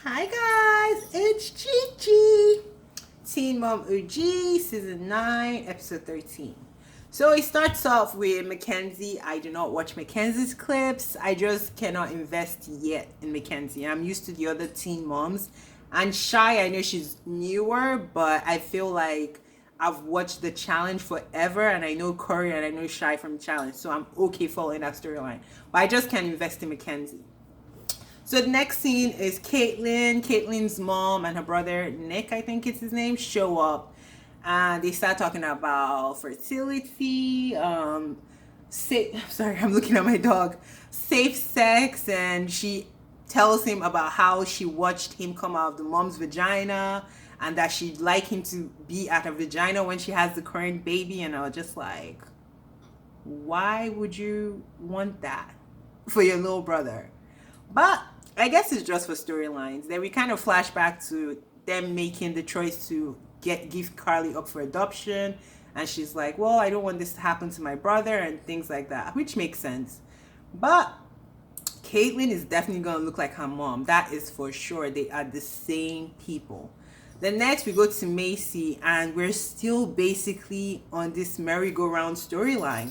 Hi guys, it's Gigi. Teen Mom OG, Season 9, Episode 13. So it starts off with Mackenzie. I do not watch Mackenzie's clips. I just cannot invest yet in Mackenzie. I'm used to the other teen moms. And Shy, I know she's newer, but I feel like I've watched the challenge forever and I know Corey and I know Shy from the challenge. So I'm okay following that storyline. But I just can't invest in Mackenzie. So the next scene is Catelynn. Catelyn's mom and her brother Nick, I think it's his name, show up, and they start talking about fertility. Sorry, I'm looking at my dog. Safe sex, and she tells him about how she watched him come out of the mom's vagina, and that she'd like him to be at her vagina when she has the current baby. And I was just like, why would you want that for your little brother? But I guess it's just for storylines. Then we kind of flash back to them making the choice to give Carly up for adoption. And she's like, well, I don't want this to happen to my brother and things like that, which makes sense. But Catelynn is definitely going to look like her mom. That is for sure. They are the same people. Then next we go to Maci, and we're still basically on this merry-go-round storyline.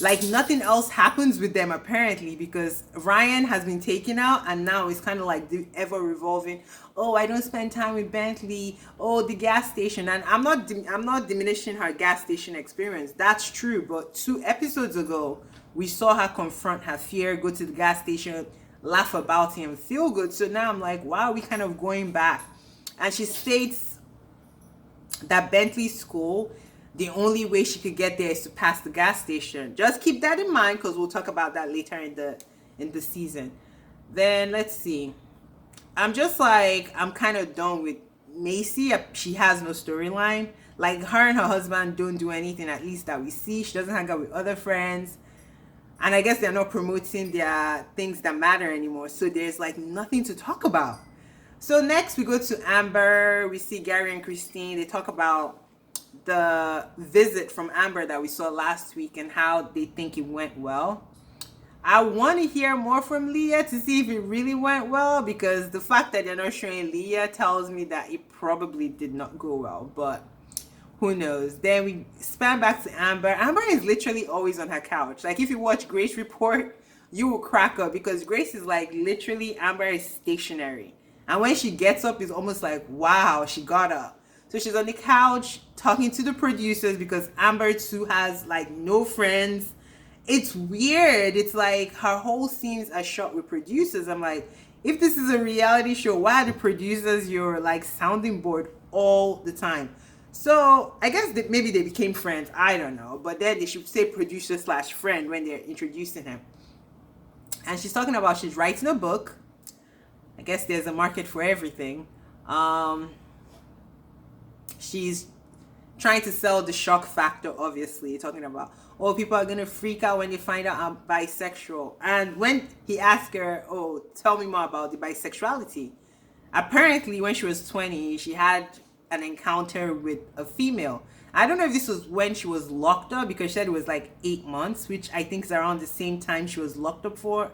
Like nothing else happens with them apparently, because Ryan has been taken out and now it's kind of like the ever revolving, oh, I don't spend time with Bentley, oh, the gas station. And I'm not diminishing her gas station experience. That's true. But 2 episodes ago, we saw her confront her fear, go to the gas station, laugh about him, feel good. So now I'm like, wow, we kind of going back. And she states that Bentley's school, the only way she could get there is to pass the gas station. Just keep that in mind, because we'll talk about that later in the season. Then let's see. I'm kind of done with Maci. She has no storyline. Like her and her husband don't do anything, at least that we see. She doesn't hang out with other friends. And I guess they're not promoting their things that matter anymore. So there's like nothing to talk about. So next we go to Amber. We see Gary and Christine. They talk about the visit from Amber that we saw last week and how they think it went well. I want to hear more from Leah to see if it really went well, because the fact that they're not showing Leah tells me that it probably did not go well, but who knows. Then we span back to Amber. Amber is literally always on her couch. Like if you watch Grace Report, you will crack up, because Grace is like literally, Amber is stationary. And when she gets up, it's almost like, wow, she got up. So she's on the couch talking to the producers, because Amber too has like no friends. It's weird. It's like her whole scenes are shot with producers. I'm like, if this is a reality show, why are the producers your like sounding board all the time? So I guess that maybe they became friends. I don't know. But then they should say producer/friend when they're introducing him. And she's talking about she's writing a book. I guess there's a market for everything. She's trying to sell the shock factor, obviously, talking about, oh, people are going to freak out when they find out I'm bisexual. And when he asked her, oh, tell me more about the bisexuality, apparently when she was 20, she had an encounter with a female. I don't know if this was when she was locked up, because she said it was like 8 months, which I think is around the same time she was locked up for.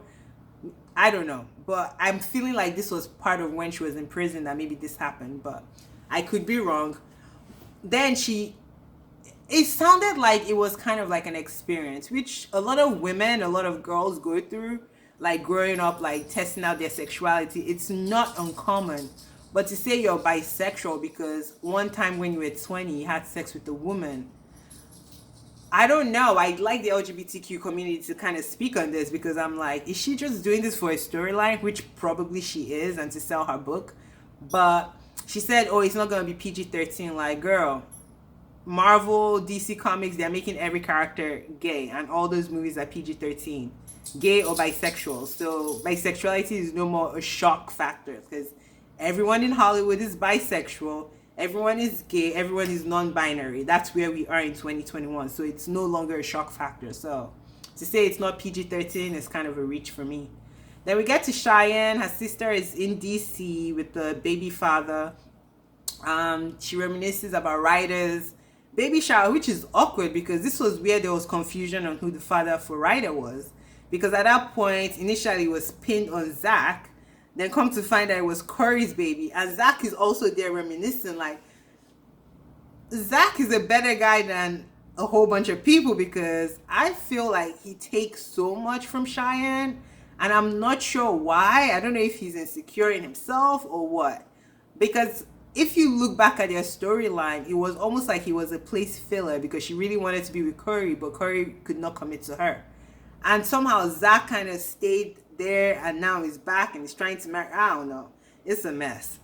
I don't know, but I'm feeling like this was part of when she was in prison that maybe this happened, but I could be wrong. Then it sounded like it was kind of like an experience, which a lot of women, a lot of girls go through, like growing up, like testing out their sexuality. It's not uncommon. But to say you're bisexual because one time when you were 20, you had sex with a woman, I don't know. I'd like the LGBTQ community to kind of speak on this, because I'm like, is she just doing this for a storyline, which probably she is, and to sell her book? But she said, oh, it's not going to be PG-13. Like, girl, Marvel, DC Comics, they're making every character gay, and all those movies are PG-13, gay or bisexual. So bisexuality is no more a shock factor, because everyone in Hollywood is bisexual, everyone is gay, everyone is non-binary. That's where we are in 2021. So it's no longer a shock factor. So to say it's not PG-13 is kind of a reach for me. Then we get to Cheyenne. Her sister is in DC with the baby father. She reminisces about Ryder's baby shower, which is awkward, because this was where there was confusion on who the father for Ryder was. Because at that point, initially it was pinned on Zach. Then come to find out it was Corey's baby. And Zach is also there reminiscing, like, Zach is a better guy than a whole bunch of people because I feel like he takes so much from Cheyenne, and I'm not sure why. I don't know if he's insecure in himself or what. Because if you look back at their storyline, it was almost like he was a place filler because she really wanted to be with Corey, but Corey could not commit to her. And somehow Zach kind of stayed there, and now he's back and he's trying to marry. I don't know. It's a mess.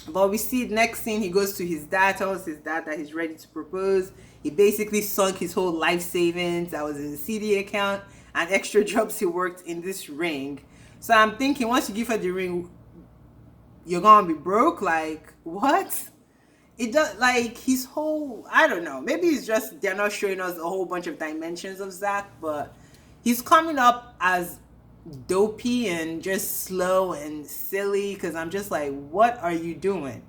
But we see next scene, he goes to his dad, tells his dad that he's ready to propose. He basically sunk his whole life savings that was in the CD account and extra jobs he worked in this ring. So I'm thinking, once you give her the ring, you're gonna be broke? Like, what? It does, like, his whole, I don't know, maybe it's just they're not showing us a whole bunch of dimensions of Zach, but he's coming up as dopey and just slow and silly because I'm just like, what are you doing?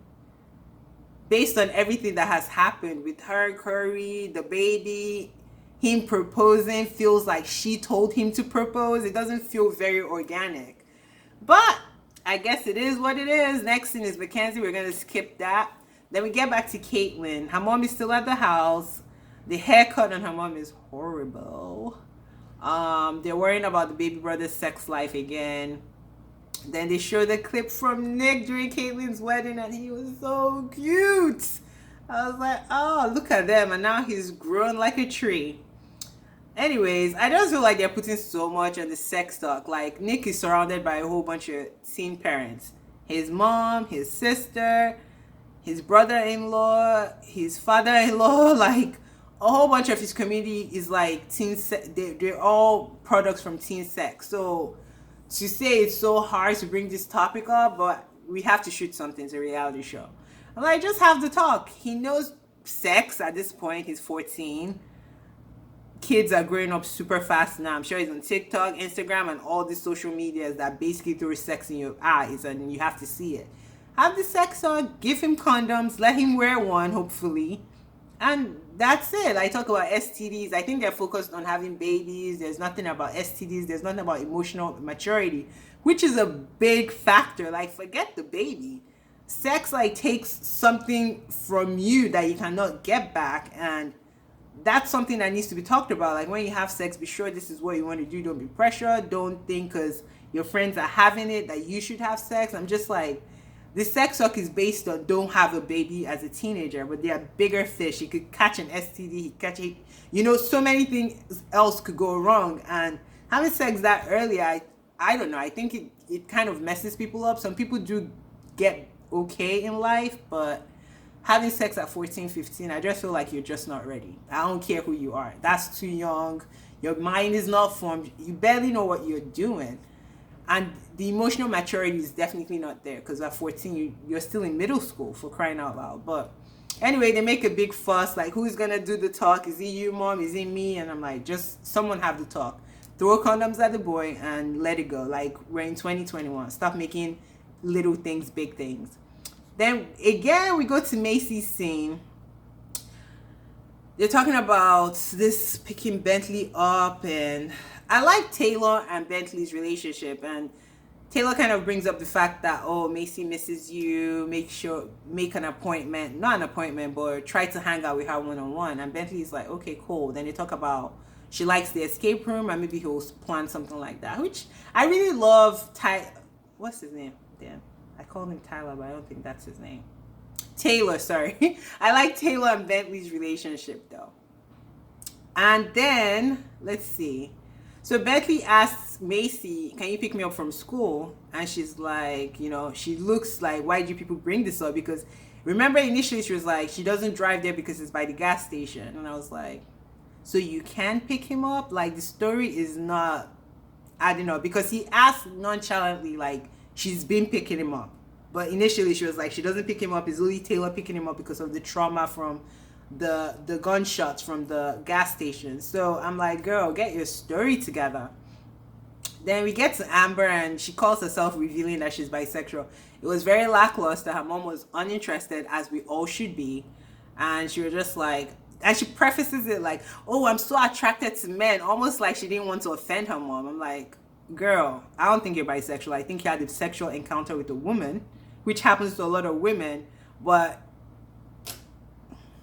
Based on everything that has happened with her, Curry, the baby, him proposing, feels like she told him to propose. It doesn't feel very organic. But I guess it is what it is. Next thing is Mackenzie. We're going to skip that. Then we get back to Catelynn. Her mom is still at the house. The haircut on her mom is horrible. They're worrying about the baby brother's sex life again. Then they show the clip from Nick during Caitlin's wedding, and he was so cute. I was like, oh, look at them. And now he's grown like a tree. Anyways, I just feel like they're putting so much on the sex talk. Like, Nick is surrounded by a whole bunch of teen parents. His mom, his sister, his brother-in-law, his father-in-law, like, a whole bunch of his community is like teen sex. They're all products from teen sex. So to say it's so hard to bring this topic up, but we have to shoot something. It's a reality show. I'm like, just have the talk. He knows sex at this point. He's 14. Kids are growing up super fast now. I'm sure he's on TikTok, Instagram, and all these social medias that basically throw sex in your eyes and you have to see it. Have the sex on, give him condoms, let him wear one, hopefully. And that's it. I talk about STDs. I think they're focused on having babies. There's nothing about STDs. There's nothing about emotional maturity, which is a big factor. Like, forget the baby. Sex, like, takes something from you that you cannot get back. And that's something that needs to be talked about. Like, when you have sex, be sure this is what you want to do. Don't be pressured. Don't think because your friends are having it that you should have sex. I'm just like, the sex talk is based on don't have a baby as a teenager, but they are bigger fish. You could catch an STD, you catch it, so many things else could go wrong. And having sex that early, I don't know. I think it kind of messes people up. Some people do get okay in life, but having sex at 14, 15, I just feel like you're just not ready. I don't care who you are. That's too young. Your mind is not formed. You barely know what you're doing. And the emotional maturity is definitely not there because at 14, you're still in middle school, for crying out loud. But anyway, they make a big fuss. Like, who's going to do the talk? Is it you, mom? Is it me? And I'm like, just someone have the talk. Throw condoms at the boy and let it go. Like, we're in 2021. Stop making little things big things. Then, again, we go to Maci's scene. They're talking about this picking Bentley up, and I like Taylor and Bentley's relationship, and Taylor kind of brings up the fact that, oh, Maci misses you, make an appointment, not an appointment, but try to hang out with her one-on-one. And Bentley's like, okay, cool. Then they talk about she likes the escape room, and maybe he'll plan something like that, which I really love. What's his name? Damn, I call him Tyler, but I don't think that's his name. Taylor, sorry. I like Taylor and Bentley's relationship, though. And then, let's see. So Bentley asks Maci, can you pick me up from school? And she's like, she looks like, why do people bring this up? Because remember initially she was like, she doesn't drive there because it's by the gas station. And I was like, so you can pick him up? Like, the story is not, I don't know, because he asked nonchalantly, like, she's been picking him up. But initially she was like, she doesn't pick him up. It's only Taylor picking him up because of the trauma from the gunshots from the gas station. So I'm like, girl, get your story together. Then we get to Amber, and she calls herself revealing that she's bisexual. It was very lackluster. Her mom was uninterested, as we all should be. And she was just like, and she prefaces it like, oh, I'm so attracted to men, almost like she didn't want to offend her mom. I'm like, girl, I don't think you're bisexual. I think you had a sexual encounter with a woman, which happens to a lot of women, but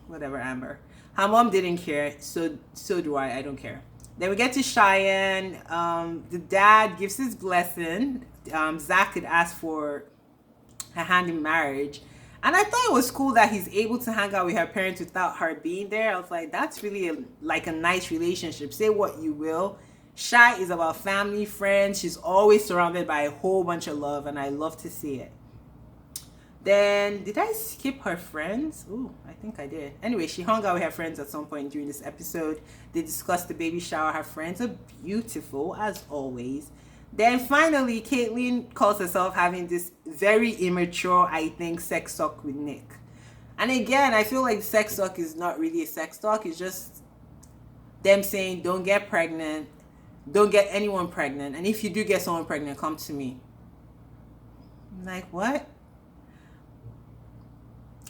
whatever, Amber. Her mom didn't care, so do I. I don't care. Then we get to Cheyenne. The dad gives his blessing. Zach had asked for her hand in marriage. And I thought it was cool that he's able to hang out with her parents without her being there. I was like, that's really like a nice relationship. Say what you will. Shy is about family, friends. She's always surrounded by a whole bunch of love, and I love to see it. Then, did I skip her friends? Ooh, I think I did. Anyway, she hung out with her friends at some point during this episode. They discussed the baby shower. Her friends are beautiful, as always. Then finally, Catelynn calls herself having this very immature, I think, sex talk with Nick. And again, I feel like sex talk is not really a sex talk. It's just them saying, don't get pregnant. Don't get anyone pregnant. And if you do get someone pregnant, come to me. I'm like, what?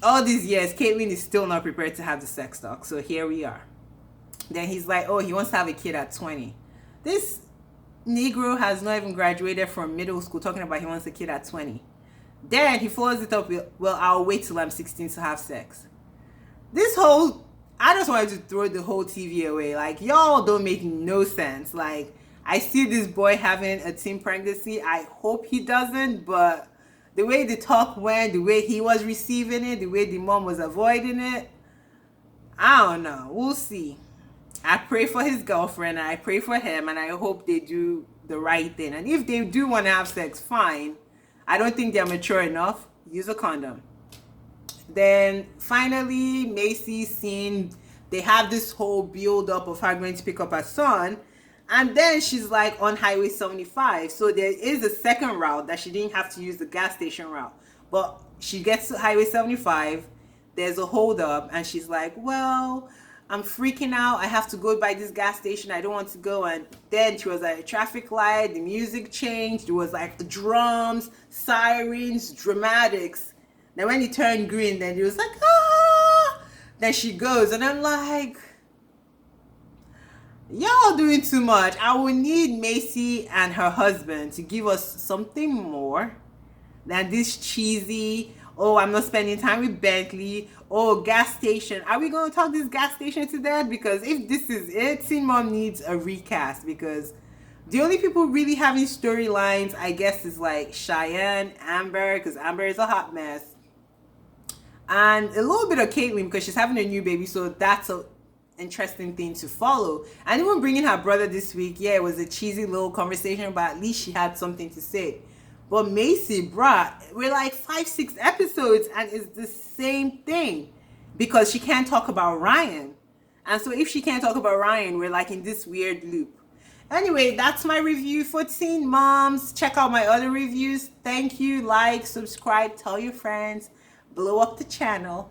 All these years, Catelynn is still not prepared to have the sex talk. So here we are. Then he's like, oh, he wants to have a kid at 20. This Negro has not even graduated from middle school talking about he wants a kid at 20. Then he follows it up with, well, I'll wait till I'm 16 to have sex. I just wanted to throw the whole TV away. Like, y'all don't make no sense. Like, I see this boy having a teen pregnancy. I hope he doesn't, but the way the talk went, the way he was receiving it, the way the mom was avoiding it, I don't know. We'll see. I pray for his girlfriend, and I pray for him, and I hope they do the right thing. And if they do want to have sex, fine. I don't think they're mature enough. Use a condom. Then finally, Maci's scene, they have this whole build up of her going to pick up her son. And then she's like on Highway 75. So there is a second route that she didn't have to use the gas station route. But she gets to Highway 75. There's a hold up. And she's like, well, I'm freaking out. I have to go by this gas station. I don't want to go. And then she was at a traffic light. The music changed. It was like drums, sirens, dramatics. Then when it turned green, then it was like, ah! Then she goes. And I'm like, y'all doing too much. I will need Maci and her husband to give us something more than this cheesy, oh, I'm not spending time with Bentley. Oh, gas station. Are we going to talk this gas station to death? Because if this is it, Teen Mom needs a recast. Because the only people really having storylines, I guess, is like Cheyenne, Amber, because Amber is a hot mess. And a little bit of Catelynn, because she's having a new baby. So that's a interesting thing to follow. And even bringing her brother this week, yeah, it was a cheesy little conversation, but at least she had something to say. But Maci, we're like 5-6 episodes and it's the same thing because she can't talk about Ryan. And so if she can't talk about Ryan, we're like in this weird loop. Anyway, that's my review for Teen Moms. Check out my other reviews. Thank you. Like, subscribe, tell your friends, blow up the channel.